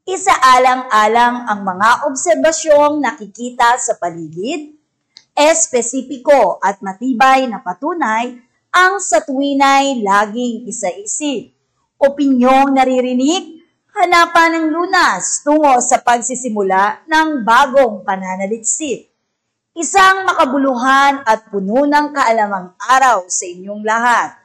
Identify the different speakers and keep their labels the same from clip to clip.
Speaker 1: Isaalang-alang ang mga obserbasyong nakikita sa paligid, espesipiko at matibay na patunay ang sa tuwinay laging isa-isip. Opinyong naririnig, hanapan ng lunas tungo sa pagsisimula ng bagong pananaliksik. Isang makabuluhan at puno ng kaalamang araw sa inyong lahat.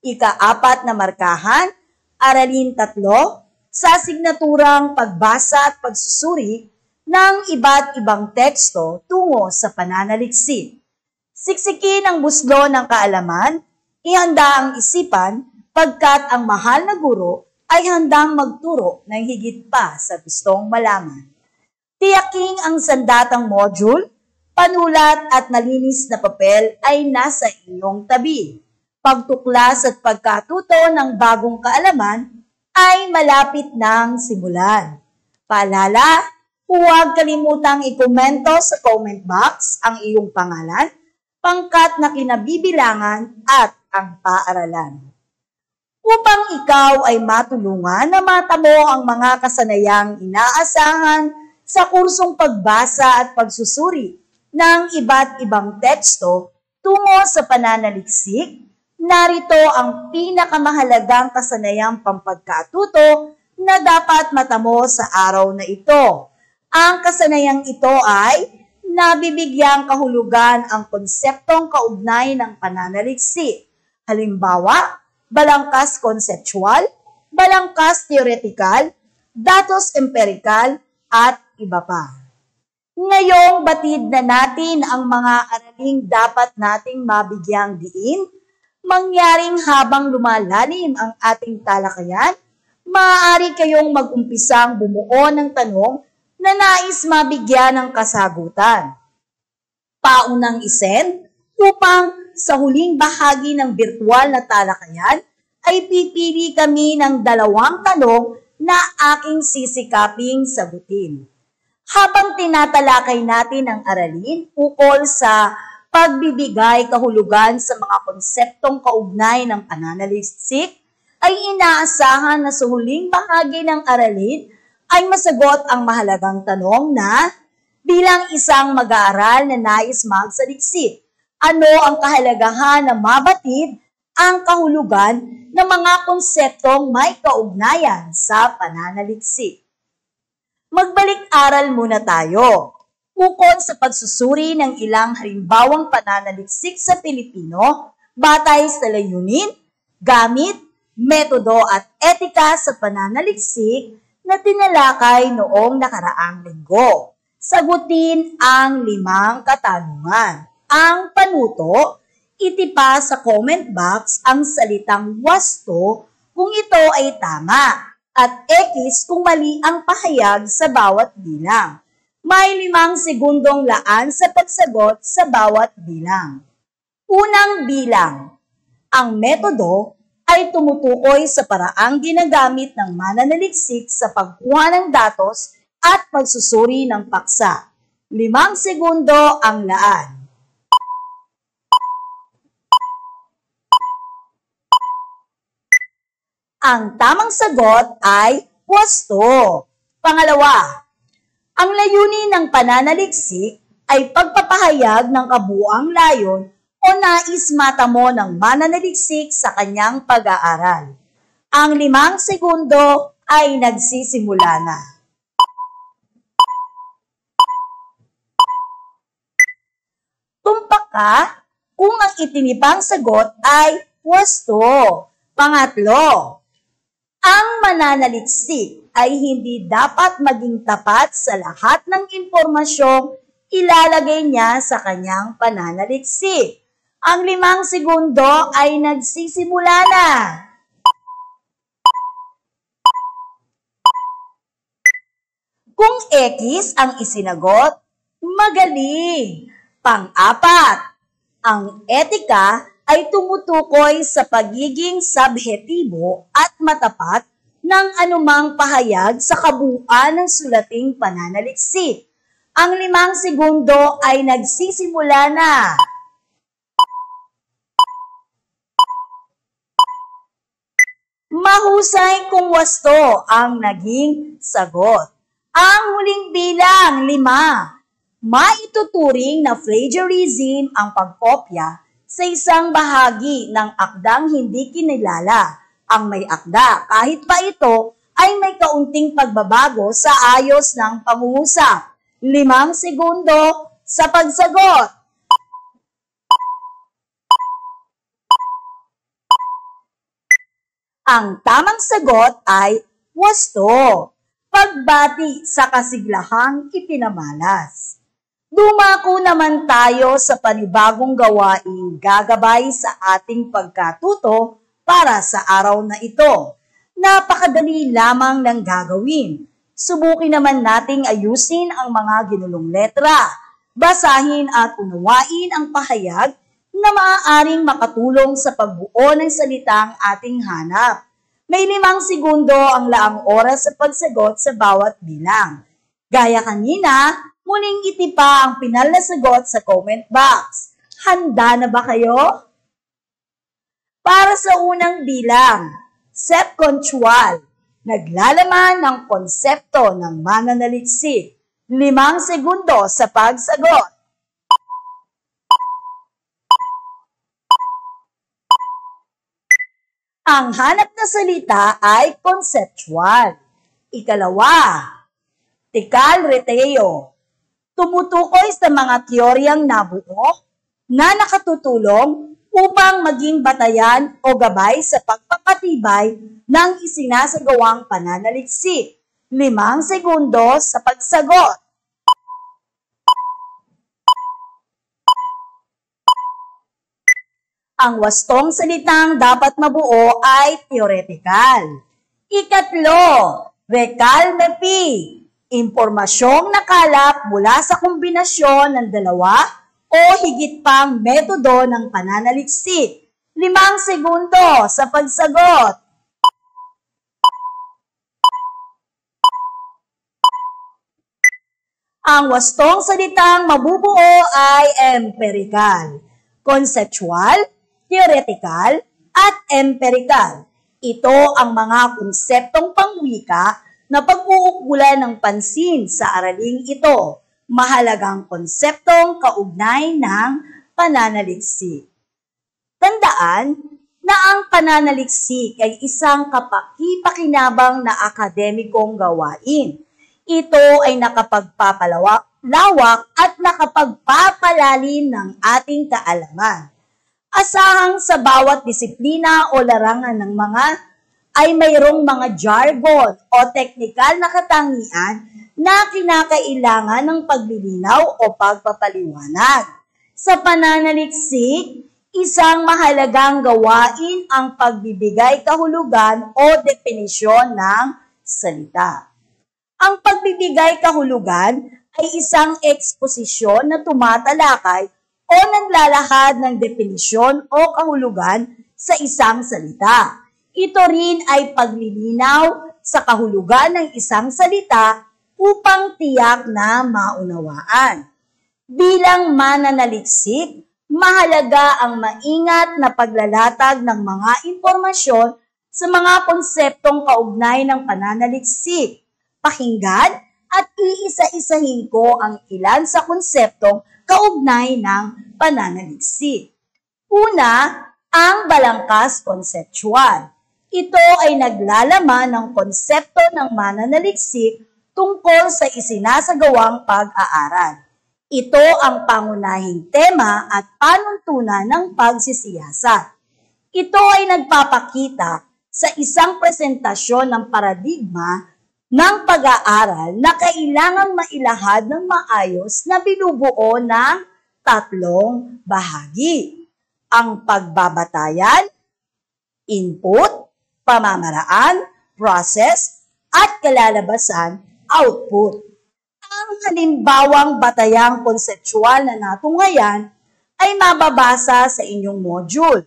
Speaker 1: Ika-4 na markahan, Aralin 3, sa signaturang pagbasa at pagsusuri ng iba't ibang teksto tungo sa pananaliksik. Siksikin ang buslo ng kaalaman, ihanda ang isipan, pagkat ang mahal na guro ay handang magturo ng higit pa sa gustong malaman. Tiyaking ang sandatang module, panulat at malinis na papel ay nasa inyong tabi. Pagtuklas at pagkatuto ng bagong kaalaman ay malapit nang simulan. Paalala, huwag kalimutang ikomento sa comment box ang iyong pangalan, pangkat na kinabibilangan at ang paaralan. Upang ikaw ay matulungan na matamo ang mga kasanayang inaasahan sa kursong pagbasa at pagsusuri ng iba't ibang teksto tungo sa pananaliksik, narito ang pinakamahalagang kasanayang pampagkatuto na dapat matamo sa araw na ito. Ang kasanayang ito ay nabibigyang kahulugan ang konseptong kaugnay ng pananaliksik. Halimbawa, balangkas konseptual, balangkas teoretikal, datos empirikal, at iba pa. Ngayong batid na natin ang mga araling dapat nating mabigyang diin, mangyaring habang lumalalim ang ating talakayan, maaari kayong mag-umpisang bumuo ng tanong na nais mabigyan ng kasagutan. Paunang isend upang sa huling bahagi ng virtual na talakayan ay pipili kami ng 2 tanong na aking sisikaping sagutin. Habang tinatalakay natin ang aralin ukol sa pagbibigay kahulugan sa mga konseptong kaugnay ng pananaliksik, ay inaasahan na sa huling bahagi ng aralin ay masagot ang mahalagang tanong na bilang isang mag-aaral na nais magsaliksik, ano ang kahalagahan na mabatid ang kahulugan ng mga konseptong may kaugnayan sa pananaliksik. Magbalik-aral muna tayo ukol sa pagsusuri ng ilang halimbawang pananaliksik sa Pilipino batay sa layunin, gamit, metodo at etika sa pananaliksik na tinalakay noong nakaraang linggo. Sagutin ang 5 katanungan. Ang panuto, itipa sa comment box ang salitang wasto kung ito ay tama at X kung mali ang pahayag sa bawat bilang. May 5 segundong laan sa pagsagot sa bawat bilang. Unang bilang. Ang metodo ay tumutukoy sa paraang ginagamit ng mananaliksik sa pagkuha ng datos at pagsusuri ng paksa. 5 segundo ang laan. Ang tamang sagot ay wasto. Pangalawa, ang layunin ng pananaliksik ay pagpapahayag ng kabuuang layon o nais matamo ng mananaliksik sa kanyang pag-aaral. Ang 5 segundo ay nagsisimula na. Tumpak ka kung ang itinipang sagot ay wasto. Pangatlo, ang mananaliksik ay hindi dapat maging tapat sa lahat ng impormasyong ilalagay niya sa kanyang pananaliksik. Ang 5 segundo ay nagsisimula na. Kung X ang isinagot, magaling. Pang-4, ang etika ay tumutukoy sa pagiging subjektibo at matapat ng anumang pahayag sa kabuuan ng sulating pananaliksik. Ang 5 segundo ay nagsisimula na. Mahusay kung wasto ang naging sagot. Ang huling bilang, 5. Maituturing na plagiarism ang pagkopya sa isang bahagi ng akdang hindi kinilala ang may akda kahit pa ito ay may kaunting pagbabago sa ayos ng pangungusap. 5 segundo sa pagsagot. Ang tamang sagot ay wasto, pagbati sa kasiglahang ipinamalas. Dumako naman tayo sa panibagong gawaing gagabay sa ating pagkatuto para sa araw na ito. Napakadali lamang ng gagawin. Subukin naman nating ayusin ang mga ginulong letra. Basahin at unawain ang pahayag na maaaring makatulong sa pagbuo ng salitang ating hanap. May 5 segundo ang laang oras sa pagsagot sa bawat bilang. Gaya kanina, muling itipa ang pinal na sagot sa comment box. Handa na ba kayo? Para sa unang bilang, subcontual, naglalaman ng konsepto ng mananaliksik. 5 segundo sa pagsagot. Ang hanap na salita ay conceptual. 2, tikal reteo, tumutukoy sa mga teoryang nabuo na nakatutulong upang maging batayan o gabay sa pagpapatibay ng isinasagawang pananaliksik. 5 segundo sa pagsagot. Ang wastong salitang dapat mabuo ay theoretical. 3, recalmepi, impormasyong nakalap mula sa kombinasyon ng dalawa o higit pang metodo ng pananaliksik. 5 segundo sa pagsagot. Ang wastong salitang mabubuo ay empirical, conceptual, theoretical, at empirical. Ito ang mga konseptong pangwika na pag-uukulan ng pansin sa araling ito. Mahalagang konseptong kaugnay ng pananaliksik. Tandaan na ang pananaliksik ay isang kapaki-pakinabang na akademikong gawain. Ito ay nakapagpapalawak at nakapagpapalalim ng ating kaalaman. Asahang sa bawat disiplina o larangan ng mga ay mayroong mga jargon o teknikal na katangian na kinakailangan ng paglilinaw o pagpapaliwanag. Sa pananaliksik, isang mahalagang gawain ang pagbibigay kahulugan o definisyon ng salita. Ang pagbibigay kahulugan ay isang eksposisyon na tumatalakay o naglalahad ng definisyon o kahulugan sa isang salita. Ito rin ay paglilinaw sa kahulugan ng isang salita upang tiyak na maunawaan. Bilang mananaliksik, mahalaga ang maingat na paglalatag ng mga impormasyon sa mga konseptong kaugnay ng pananaliksik. Pakinggan at iisa-isahin ko ang ilan sa konseptong kaugnay ng pananaliksik. Una, ang balangkas konseptual. Ito ay naglalaman ng konsepto ng mananaliksik tungkol sa isinasagawang pag-aaral. Ito ang pangunahing tema at panuntunan ng pagsisiyasat. Ito ay nagpapakita sa isang presentasyon ng paradigma ng pag-aaral na kailangang mailahad ng maayos na binubuo ng 3 bahagi. Ang pagbabatayan, input, pamamaraan, process, at kalalabasan, output. Ang halimbawang batayang konseptual na natunghayan ay mababasa sa inyong module.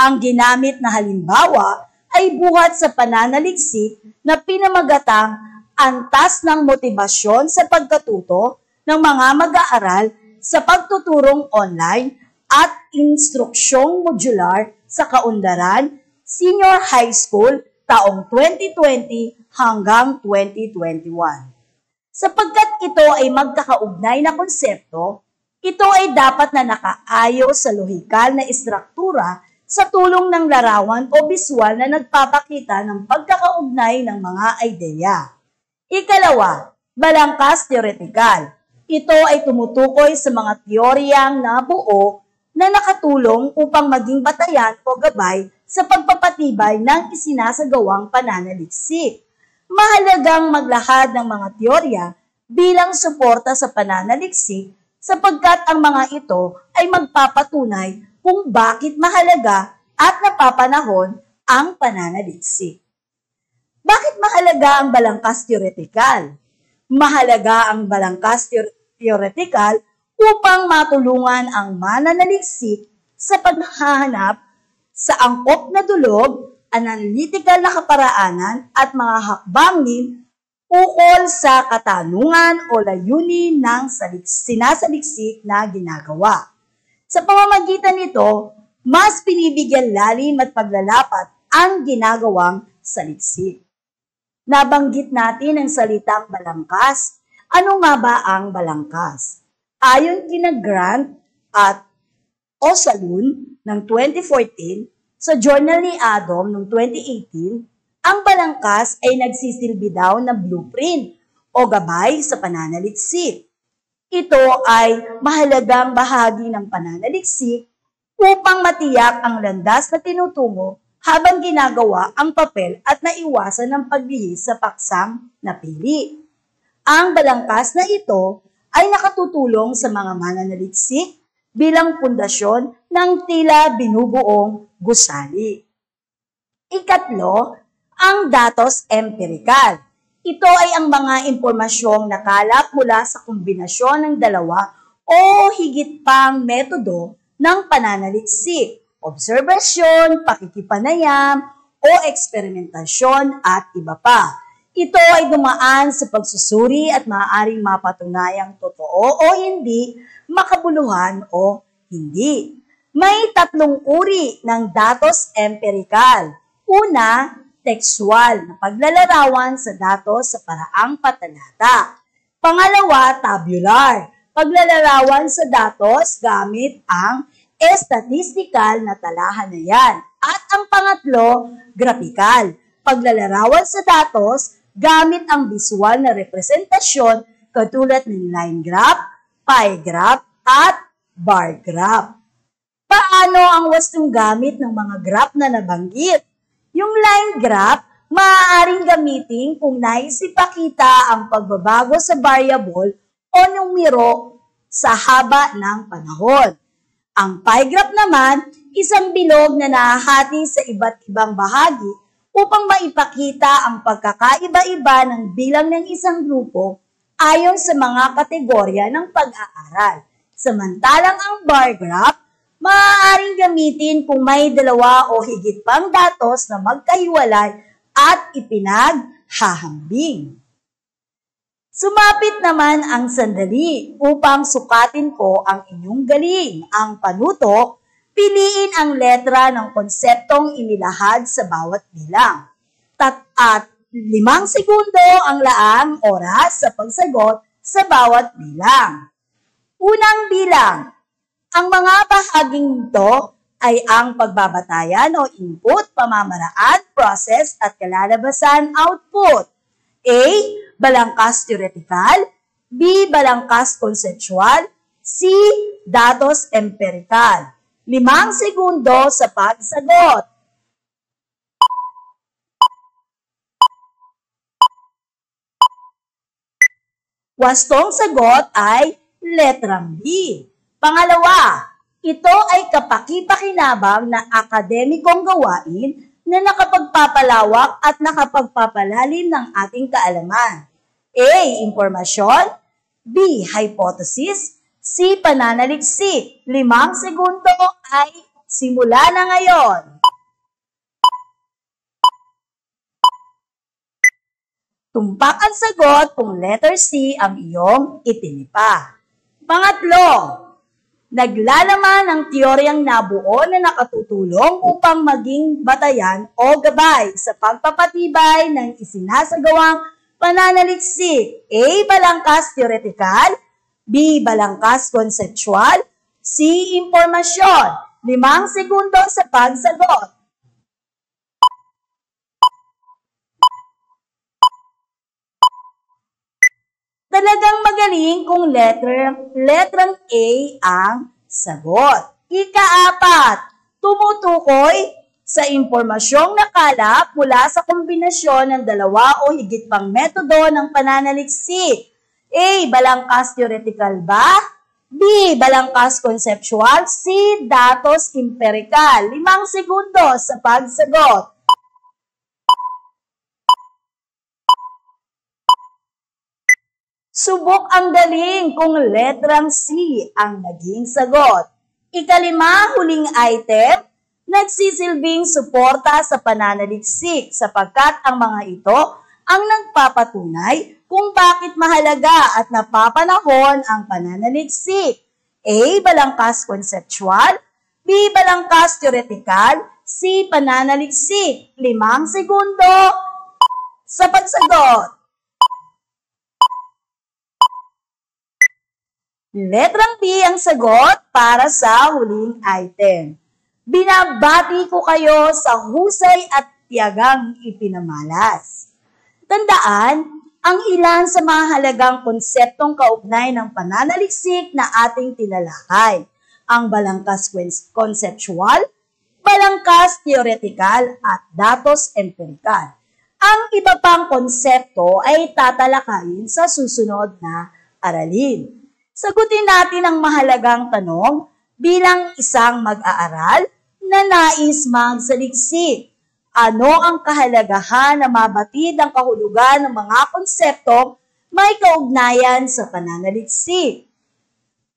Speaker 1: Ang ginamit na halimbawa ay buhat sa pananaliksik na pinamagatang antas ng motibasyon sa pagkatuto ng mga mag-aaral sa pagtuturong online at instruksyong modular sa kaunlaran, senior high school taong 2020 hanggang 2021. Sapagkat ito ay magkakaugnay na konsepto, ito ay dapat na nakaayos sa lohikal na istruktura sa tulong ng larawan o biswal na nagpapakita ng pagkakaugnay ng mga ideya. Ikalawa, balangkas teoretikal. Ito ay tumutukoy sa mga teoryang nabuo na nakatulong upang maging batayan o gabay sa pagpapatibay ng isinasagawang pananaliksik. Mahalagang maglahad ng mga teorya bilang suporta sa pananaliksik sapagkat ang mga ito ay magpapatunay kung bakit mahalaga at napapanahon ang pananaliksik. Bakit mahalaga ang balangkas teoretikal? Mahalaga ang balangkas teoretikal upang matulungan ang mananaliksik sa paghahanap sa angkop na dulog, analytical na kaparaanan at mga hakbangin ukol sa katanungan o layunin ng sinasaliksik na ginagawa. Sa pamamagitan nito, mas binibigyan lalim at paglalapat ang ginagawang saliksik. Nabanggit natin ang salitang balangkas. Ano nga ba ang balangkas? Ayon kina Grant at Osalun ng 2014, sa Journal ni Adam noong 2018, ang balangkas ay nagsisilbi daw na blueprint o gabay sa pananaliksik. Ito ay mahalagang bahagi ng pananaliksik upang matiyak ang landas na tinutungo habang ginagawa ang papel at naiwasan ang paglihis sa paksang napili. Ang balangkas na ito ay nakatutulong sa mga mananaliksik bilang pundasyon ng tila binubuong gusali. Ikatlo, ang datos empirikal. Ito ay ang mga impormasyong nakalap mula sa kombinasyon ng dalawa o higit pang metodo ng pananaliksik, obserbasyon, pakikipanayam, o eksperimentasyon at iba pa. Ito ay dumaan sa pagsusuri at maaaring mapatunayang totoo o hindi, makabuluhan o hindi. May tatlong uri ng datos empirikal. Una, tekstual na paglalarawan sa datos sa paraang patalata. Pangalawa, tabular, paglalarawan sa datos gamit ang estatistikal na talahanayan. At ang pangatlo, grapikal, paglalarawan sa datos gamit ang visual na representasyon katulad ng line graph, pie graph, at bar graph. Paano ang wastong gamit ng mga graph na nabanggit? Yung line graph, maaaring gamitin kung nais ipakita ang pagbabago sa variable o numero sa haba ng panahon. Ang pie graph naman, isang bilog na nahahati sa iba't ibang bahagi upang maipakita ang pagkakaiba-iba ng bilang ng isang grupo ayon sa mga kategorya ng pag-aaral. Samantalang ang bar graph, maaaring gamitin kung may dalawa o higit pang datos na magkahiwalay at ipinaghahambing. Sumapit naman ang sandali upang sukatin ko ang inyong galing. Ang panutok, piliin ang letra ng konseptong inilahad sa bawat bilang. At 5 segundo ang laang oras sa pagsagot sa bawat bilang. Unang bilang. Ang mga bahaging ito ay ang pagbabatayan o input, pamamaraan, process at kalalabasan output. A. Balangkas theoretical. B. Balangkas conceptual. C. Datos empirical. 5 segundo sa pagsagot. Wastong sagot ay letrang B. Pangalawa, ito ay kapaki-pakinabang na akademikong gawain na nakapagpapalawak at nakapagpapalalim ng ating kaalaman. A. Impormasyon. B. Hypothesis. C. Pananaliksik. 5 segundo ay simula na ngayon. Tumpak ang sagot kung letter C ang iyong itinipa. Pangatlo, Naglalaman ng teoryang nabuo na nakatutulong upang maging batayan o gabay sa pagpapatibay ng isinasagawang pananaliksik. A. Balangkas teoretikal, B. Balangkas konseptual, C. Impormasyon. 5 segundo sa pagsagot. Talagang magaling kung letrang A ang sagot. Ika-4, tumutukoy sa impormasyong nakalap mula sa kombinasyon ng dalawa o higit pang metodo ng pananaliksik. A. Balangkas theoretical ba? B. Balangkas conceptual. C. Datos empirical. 5 segundo sa pagsagot. Subok ang galing kung letrang C ang naging sagot. Ika-5, huling item, nagsisilbing suporta sa pananaliksik sapagkat ang mga ito ang nagpapatunay kung bakit mahalaga at napapanahon ang pananaliksik. A. Balangkas conceptual, B. Balangkas theoretical, C. Pananaliksik. 5 segundo sa pagsagot. Letrang B ang sagot para sa huling item. Binabati ko kayo sa husay at tiyagang ipinamalas. Tandaan, ang ilan sa mga halagang konseptong kaugnay ng pananaliksik na ating tinalakay. Ang balangkas conceptual, balangkas theoretical, at datos empirical. Ang iba pang konsepto ay tatalakayin sa susunod na aralin. Sagutin natin ang mahalagang tanong bilang isang mag-aaral na nais magsaliksik. Ano ang kahalagahan na mabatid ang kahulugan ng mga konseptong may kaugnayan sa pananaliksik?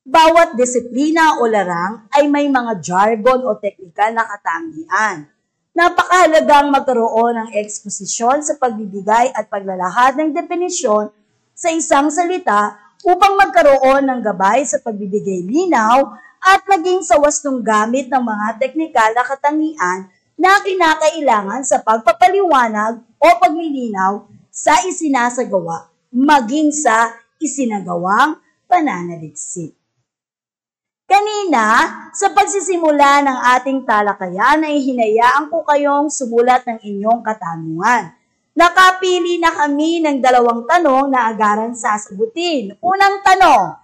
Speaker 1: Bawat disiplina o larang ay may mga jargon o teknikal na katangian. Napakahalagang magkaroon ng eksposisyon sa pagbibigay at paglalahad ng definisyon sa isang salita upang magkaroon ng gabay sa pagbibigay linaw at maging sa wastong gamit ng mga teknikal na katangian na kinakailangan sa pagpapaliwanag o paglilinaw sa isinasagawa, maging sa isinagawang pananaliksik. Kanina, sa pagsisimula ng ating talakayan ay hinayaan ko kayong sumulat ng inyong katanungan. Nakapili na kami ng 2 tanong na agaran sasagutin. Unang tanong.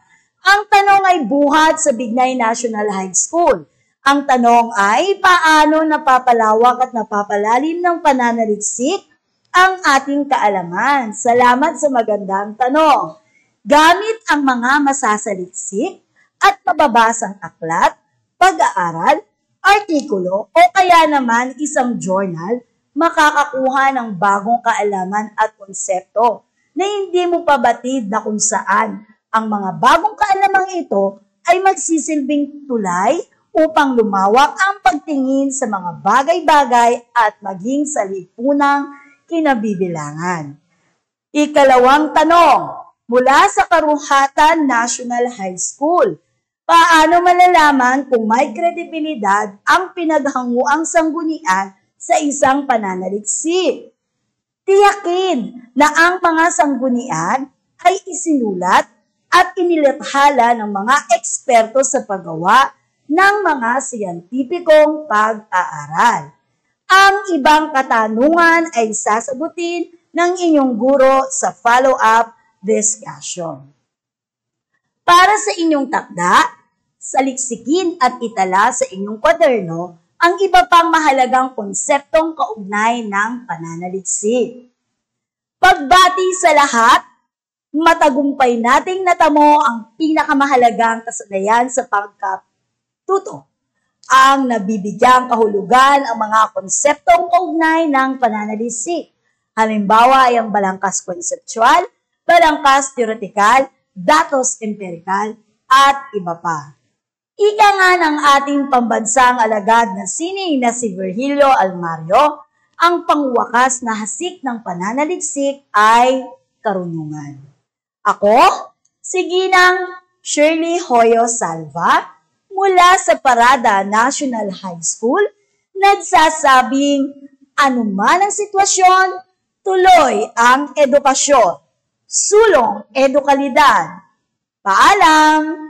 Speaker 1: Ang tanong ay buhat sa Bignay National High School. Ang tanong ay paano napapalawak at napapalalim ng pananaliksik ang ating kaalaman. Salamat sa magandang tanong. Gamit ang mga masasaliksik at mababasang aklat, pag-aaral, artikulo o kaya naman isang journal, makakakuha ng bagong kaalaman at konsepto na hindi mo pabatid na kung saan ang mga bagong kaalamang ito ay magsisilbing tulay upang lumawak ang pagtingin sa mga bagay-bagay at maging sa lipunang kinabibilangan. Ikalawang tanong, mula sa Karuhatan National High School, paano malalaman kung may kredibilidad ang pinaghanguang sanggunian sa isang pananaliksik? Tiyakin na ang mga sanggunian ay isinulat at inilathala ng mga eksperto sa paggawa ng mga siyentipikong pag-aaral. Ang ibang katanungan ay sasagutin ng inyong guro sa follow-up discussion. Para sa inyong takda, saliksikin at itala sa inyong kwaderno ang iba pang mahalagang konseptong kaugnay ng pananaliksik. Pagbati sa lahat, matagumpay nating natamo ang pinakamahalagang kasanayan sa pagkatuto. Ang nabibigyang kahulugan ang mga konseptong kaugnay ng pananaliksik. Halimbawa ay ang balangkas konseptual, balangkas theoretical, datos empirical, at iba pa. Ika nga ng ating pambansang alagad na sining na si Virgilio Almario, ang pangwakas na hasik ng pananaliksik ay karunungan. Ako, si Ginang Shirley Hoyo Salva, mula sa Parada National High School, nagsasabing anuman ang sitwasyon, tuloy ang edukasyon. Sulong edukalidad. Paalam!